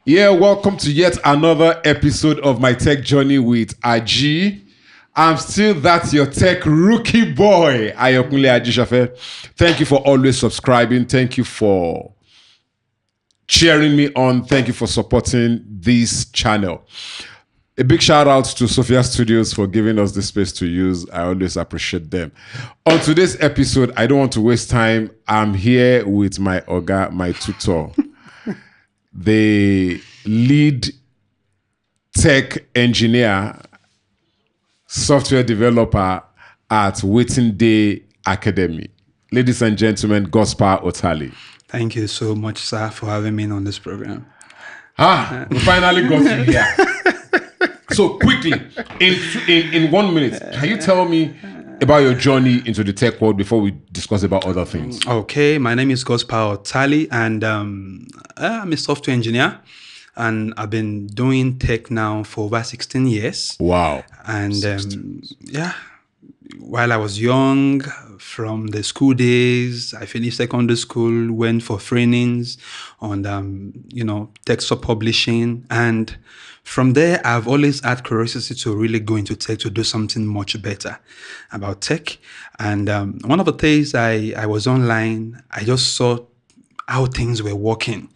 Yeah, welcome to yet another episode of my tech journey with Ajii. I'm still that your tech rookie boy, Ayokunle Ajii Shafe. Thank you for always subscribing. Thank you for cheering me on. Thank you for supporting this channel. A big shout out to Sophia Studios for giving us the space to use. I always appreciate them. On today's episode, I don't want to waste time. I'm here with my Oga, my tutor, the lead tech engineer, software developer at Waiting Day Academy. Ladies and gentlemen, Gospel Otali. Thank you so much, sir, for having me on this program. We finally got you here. So quickly, in 1 minute, can you tell me about your journey into the tech world before we discuss about other things? Okay, my name is Gospel Otali, and I'm a software engineer, and I've been doing tech now for over 16 years. Wow. And while I was young, from the school days, I finished secondary school, went for trainings on, tech publishing. And from there, I've always had curiosity to really go into tech, to do something much better about tech. And one of the days I was online, I just saw how things were working.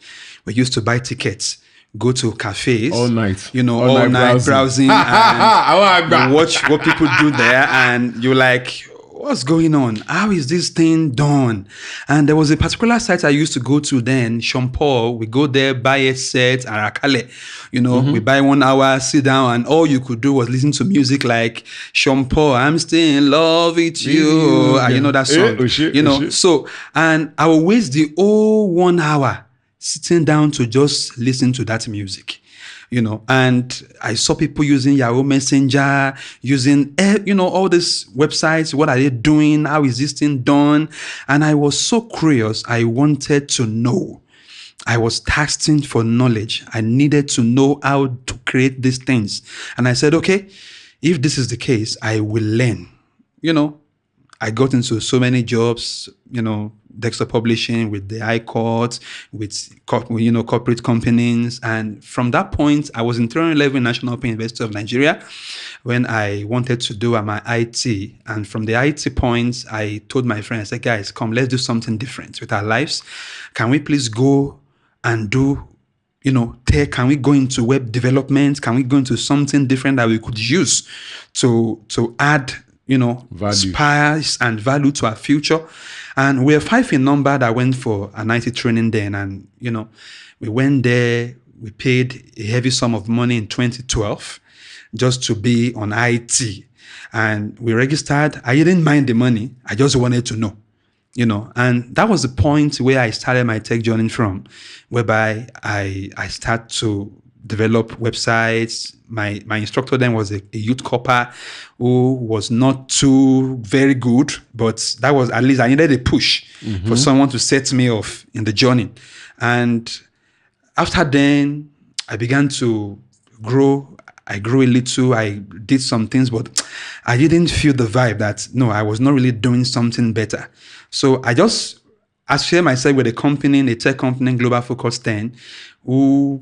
We used to buy tickets, go to cafes all night, all night browsing and watch what people do there, and you're like, what's going on? How is this thing done? And there was a particular site I used to go to then, Sean Paul. We go there, buy a set, Arakale. We buy 1 hour, sit down, and all you could do was listen to music like Sean Paul, I'm still in love with you. You know that song. So, and I will waste the whole 1 hour sitting down to just listen to that music, and I saw people using Yahoo Messenger, using, all these websites. What are they doing? How is this thing done? And I was so curious. I wanted to know. I was thirsting for knowledge. I needed to know how to create these things. And I said, okay, if this is the case, I will learn. I got into so many jobs, desktop publishing with the High Court, with corporate companies. And from that point, I was in 311 National Open University of Nigeria when I wanted to do my IT. And from the IT point, I told my friends, I said, guys, come, let's do something different with our lives. Can we please go and do tech? Can we go into web development? Can we go into something different that we could use to add value, spice and value to our future? And we're 5 in number that went for an IT training then. And, we went there, we paid a heavy sum of money in 2012 just to be on IT. And we registered. I didn't mind the money. I just wanted to know, and that was the point where I started my tech journey from, whereby I start to develop websites. My instructor then was a youth corper who was not too very good, but that was, at least I needed a push for someone to set me off in the journey. And after then, I began to grow. I grew a little. I did some things, but I didn't feel the vibe that, no, I was not really doing something better. So I just associated myself with a company, a tech company, Global Focus 10, who,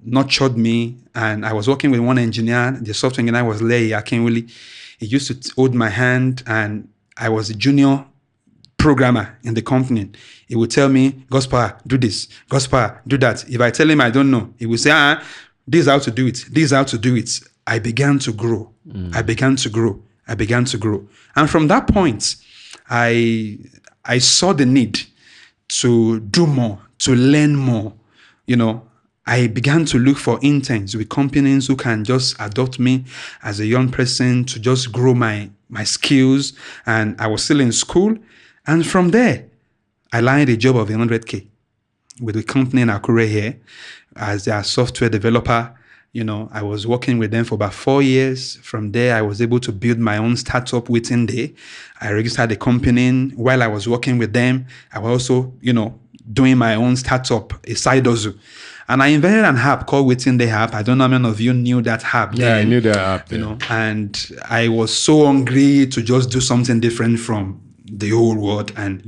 nurtured me. And I was working with one engineer. The software engineer was Lei Akinwuli. He used to hold my hand, and I was a junior programmer in the company. He would tell me, Gospel, do this. Gospel, do that. If I tell him I don't know, he would say, this is how to do it. This is how to do it. I began to grow. I began to grow. And from that point, I saw the need to do more, to learn more. I began to look for interns with companies who can just adopt me as a young person to just grow my skills. And I was still in school. And from there, I landed a job of 100K with a company in Akure here as their software developer. I was working with them for about 4 years. From there, I was able to build my own startup Waiting Day. I registered a company. While I was working with them, I was also, doing my own startup, a side hustle. And I invented an app called Waiting Day app. I don't know how many of you knew that app. Yeah, I knew that app. And I was so hungry to just do something different from the whole world and,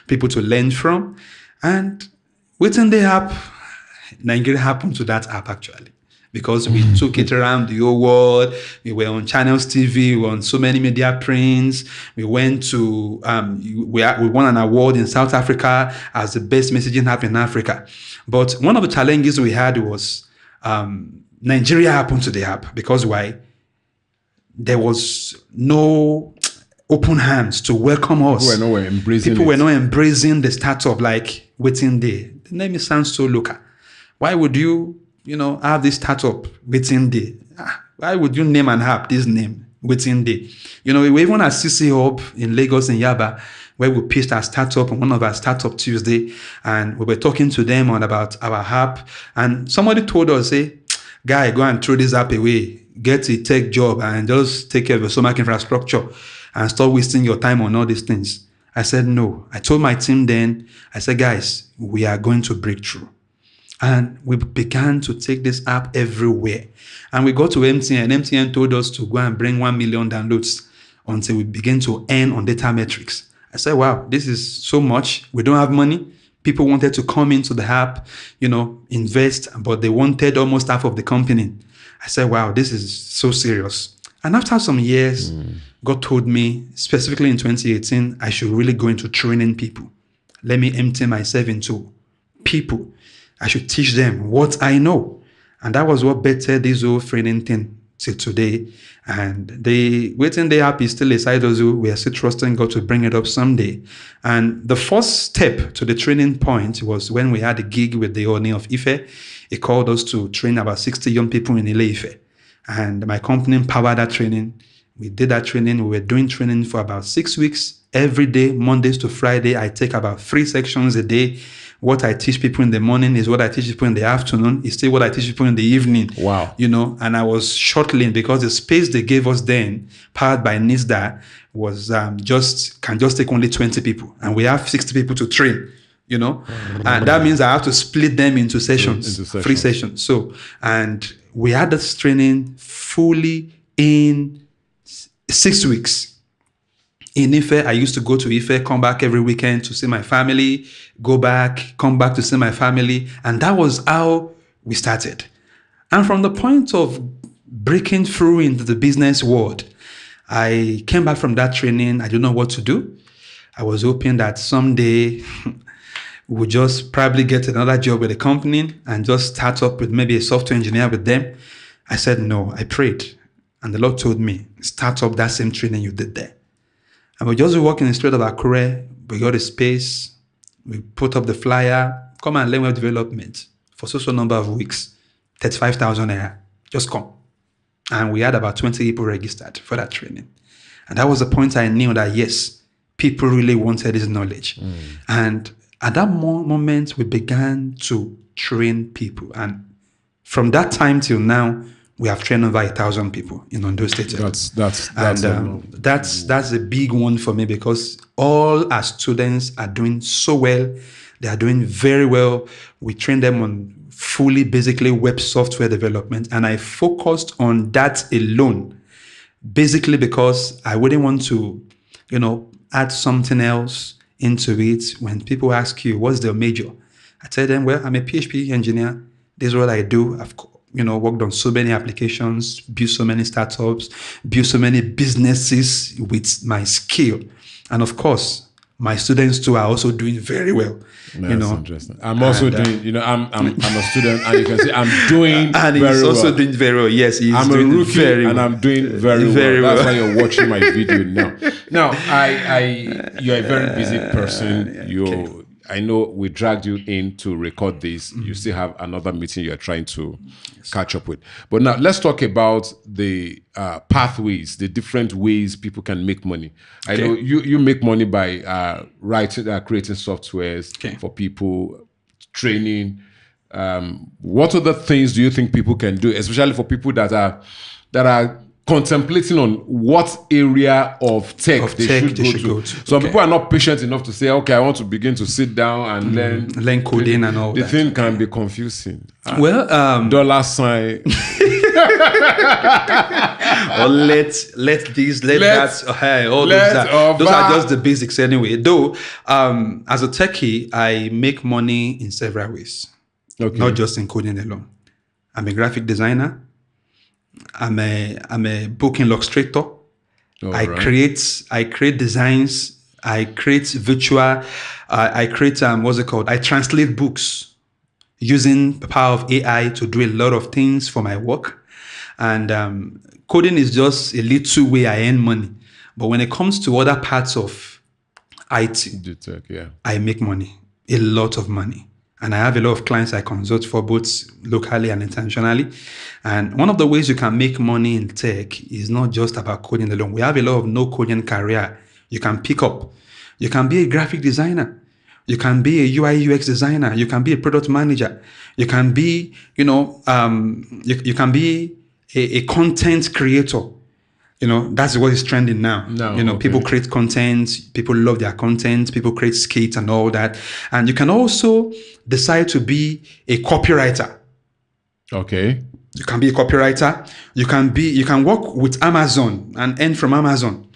people to learn from. And Waiting Day app Nigeria happened to that app actually. Because we took it around the whole world. We were on Channels TV, we were on so many media prints. We went to, we won an award in South Africa as the best messaging app in Africa. But one of the challenges we had was Nigeria happened to the app. Because why? There was no open hands to welcome us. People were not embracing the startup like waiting there. The name sounds so local. Why would you have this startup waiting there? Why would you name and have this name waiting there? We even had CC Hub in Lagos and Yaba, where we pitched our startup on one of our Startup Tuesday, and we were talking to them about our app. And somebody told us, "Hey, guy, go and throw this app away. Get a tech job and just take care of your stomach infrastructure and stop wasting your time on all these things." I said, no. I told my team then, I said, guys, we are going to break through. And we began to take this app everywhere. And we got to MTN. MTN told us to go and bring 1 million downloads until we begin to earn on data metrics. I said, wow, this is so much. We don't have money. People wanted to come into the app, invest, but they wanted almost half of the company. I said, wow, this is so serious. And after some years, God told me, specifically in 2018, I should really go into training people. Let me empty myself into people. I should teach them what I know. And that was what bettered this whole training thing till today. And the waiting day app is still a side hustle. We are still trusting God to bring it up someday. And the first step to the training point was when we had a gig with the owner of Ife. He called us to train about 60 young people in Ile-Ife. And my company powered that training. We did that training. We were doing training for about 6 weeks. Every day, Mondays to Friday, I take about 3 sections a day. What I teach people in the morning is what I teach people in the afternoon. It's still what I teach people in the evening. Wow. And I was short-lived because the space they gave us then, powered by NISDA, was can just take only 20 people. And we have 60 people to train, And that means I have to split them into sessions, 3 sessions. So, and we had this training fully in 6 weeks. In Ife, I used to go to Ife, come back every weekend to see my family, go back, come back to see my family. And that was how we started. And from the point of breaking through into the business world, I came back from that training. I didn't know what to do. I was hoping that someday we would just probably get another job with a company and just start up with maybe a software engineer with them. I said, no, I prayed. And the Lord told me, start up that same training you did there. And we just walked in the street of Akure. We got a space. We put up the flyer. Come and learn web development for so number of weeks. 35,000 naira. Just come. And we had about 20 people registered for that training. And that was the point I knew that, yes, people really wanted this knowledge. And at that moment, we began to train people. And from that time till now, we have trained over 1,000 people in Ondo State. That's a big one for me because all our students are doing so well. They are doing very well. We train them on fully, basically web software development. And I focused on that alone, basically because I wouldn't want to, add something else into it. When people ask you, what's their major? I tell them, well, I'm a PHP engineer. This is what I do. I've worked on so many applications, built so many startups, built so many businesses with my skill. And of course, my students too are also doing very well. That's interesting. I'm also doing, I'm a student and you can see I'm doing and he's also doing very well. Yes, he's I'm doing a rookie very well. and I'm doing very well. That's why you're watching my video now. Now, you're a very busy person. I know we dragged you in to record this. You still have another meeting you're trying to catch up with. But now let's talk about the pathways, the different ways people can make money. I know you make money by creating softwares for people, training. What other things do you think people can do, especially for people that are contemplating on what area of tech they should go to. Some people are not patient enough to say, okay, I want to begin to sit down and learn coding and all that. The thing can be confusing. Dollar sign. Or let that. All those are just the basics anyway. Though, as a techie, I make money in several ways. Okay. not just in coding alone. I'm a graphic designer. I'm a book illustrator. I create designs. I create virtual. I create what's it called? I translate books using the power of AI to do a lot of things for my work. And coding is just a little way I earn money. But when it comes to other parts of IT, I make money, a lot of money. And I have a lot of clients I consult for both locally and internationally. And one of the ways you can make money in tech is not just about coding alone. We have a lot of no coding career you can pick up. You can be a graphic designer. You can be a UI UX designer. You can be a product manager. You can be, you can be a content creator. That's what is trending now. People create content. People love their content. People create skits and all that. And you can also decide to be a copywriter. Okay. You can be a copywriter. You can work with Amazon and earn from Amazon,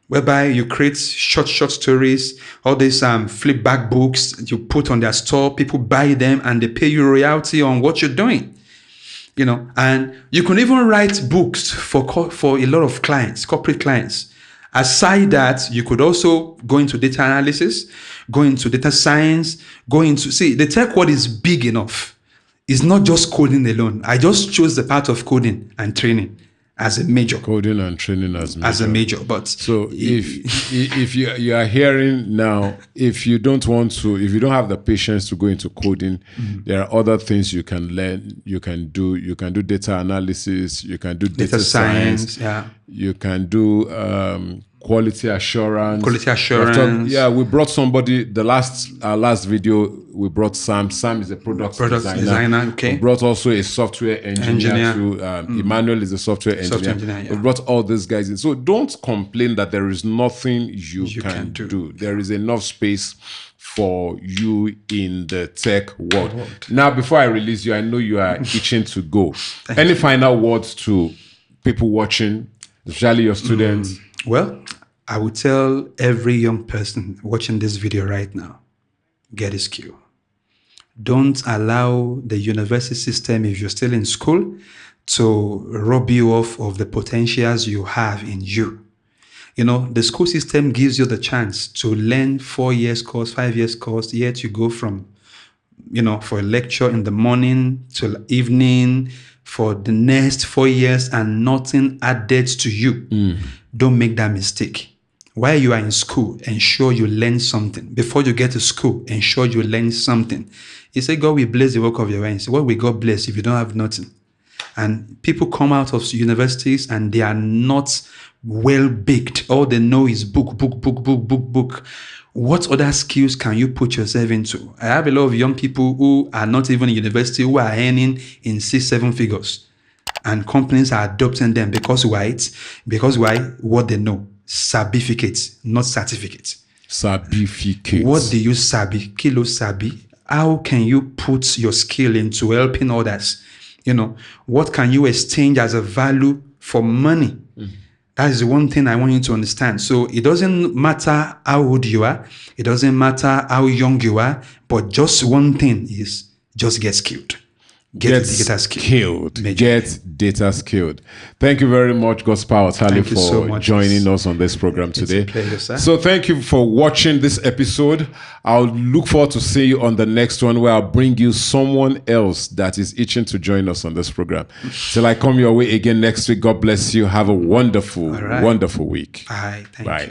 whereby you create short stories, all these flip back books you put on their store. People buy them and they pay you royalty on what you're doing. And you can even write books for a lot of clients, corporate clients. Aside that, you could also go into data analysis, go into data science, the tech world is big enough. It's not just coding alone. I just chose the part of coding and training as a major. Coding and training as a major. But so if you are hearing now, if you don't have the patience to go into coding, there are other things you can learn. You can do data analysis. You can do data science. Yeah. You can do quality assurance. We brought somebody. Our last video, we brought Sam. Sam is a product designer. Okay. We brought also a software engineer. Emmanuel is a software engineer. We brought all these guys in. So don't complain that there is nothing you can do. There is enough space for you in the tech world. Now, before I release you, I know you are itching to go. Any final words to people watching, especially your students? Well, I would tell every young person watching this video right now, get a skill. Don't allow the university system, if you're still in school, to rob you of the potentials you have in you. The school system gives you the chance to learn 4 years course, 5 years course, yet you go from, for a lecture in the morning till evening for the next 4 years and nothing added to you. Don't make that mistake. While you are in school, ensure you learn something. Before you get to school, ensure you learn something. He said, God will bless the work of your hands. What will God bless if you don't have nothing? And people come out of universities and they are not well baked. All they know is book. What other skills can you put yourself into? I have a lot of young people who are not even in university who are earning in 6-7 figures. And companies are adopting them because why? What they know. Certificates, not certificates. Certificates. What do you sabi? Kilo sabi. How can you put your skill into helping others? What can you exchange as a value for money? That is one thing I want you to understand. So it doesn't matter how old you are. It doesn't matter how young you are. But just one thing is just get skilled. Get data skilled. Get data skilled. Thank you very much, Gospel Otali, for joining us on this program today. It's a pleasure, sir. So thank you for watching this episode. I'll look forward to seeing you on the next one, where I'll bring you someone else that is itching to join us on this program. Till I come your way again next week, God bless you. Have a wonderful week. Bye. Thank you.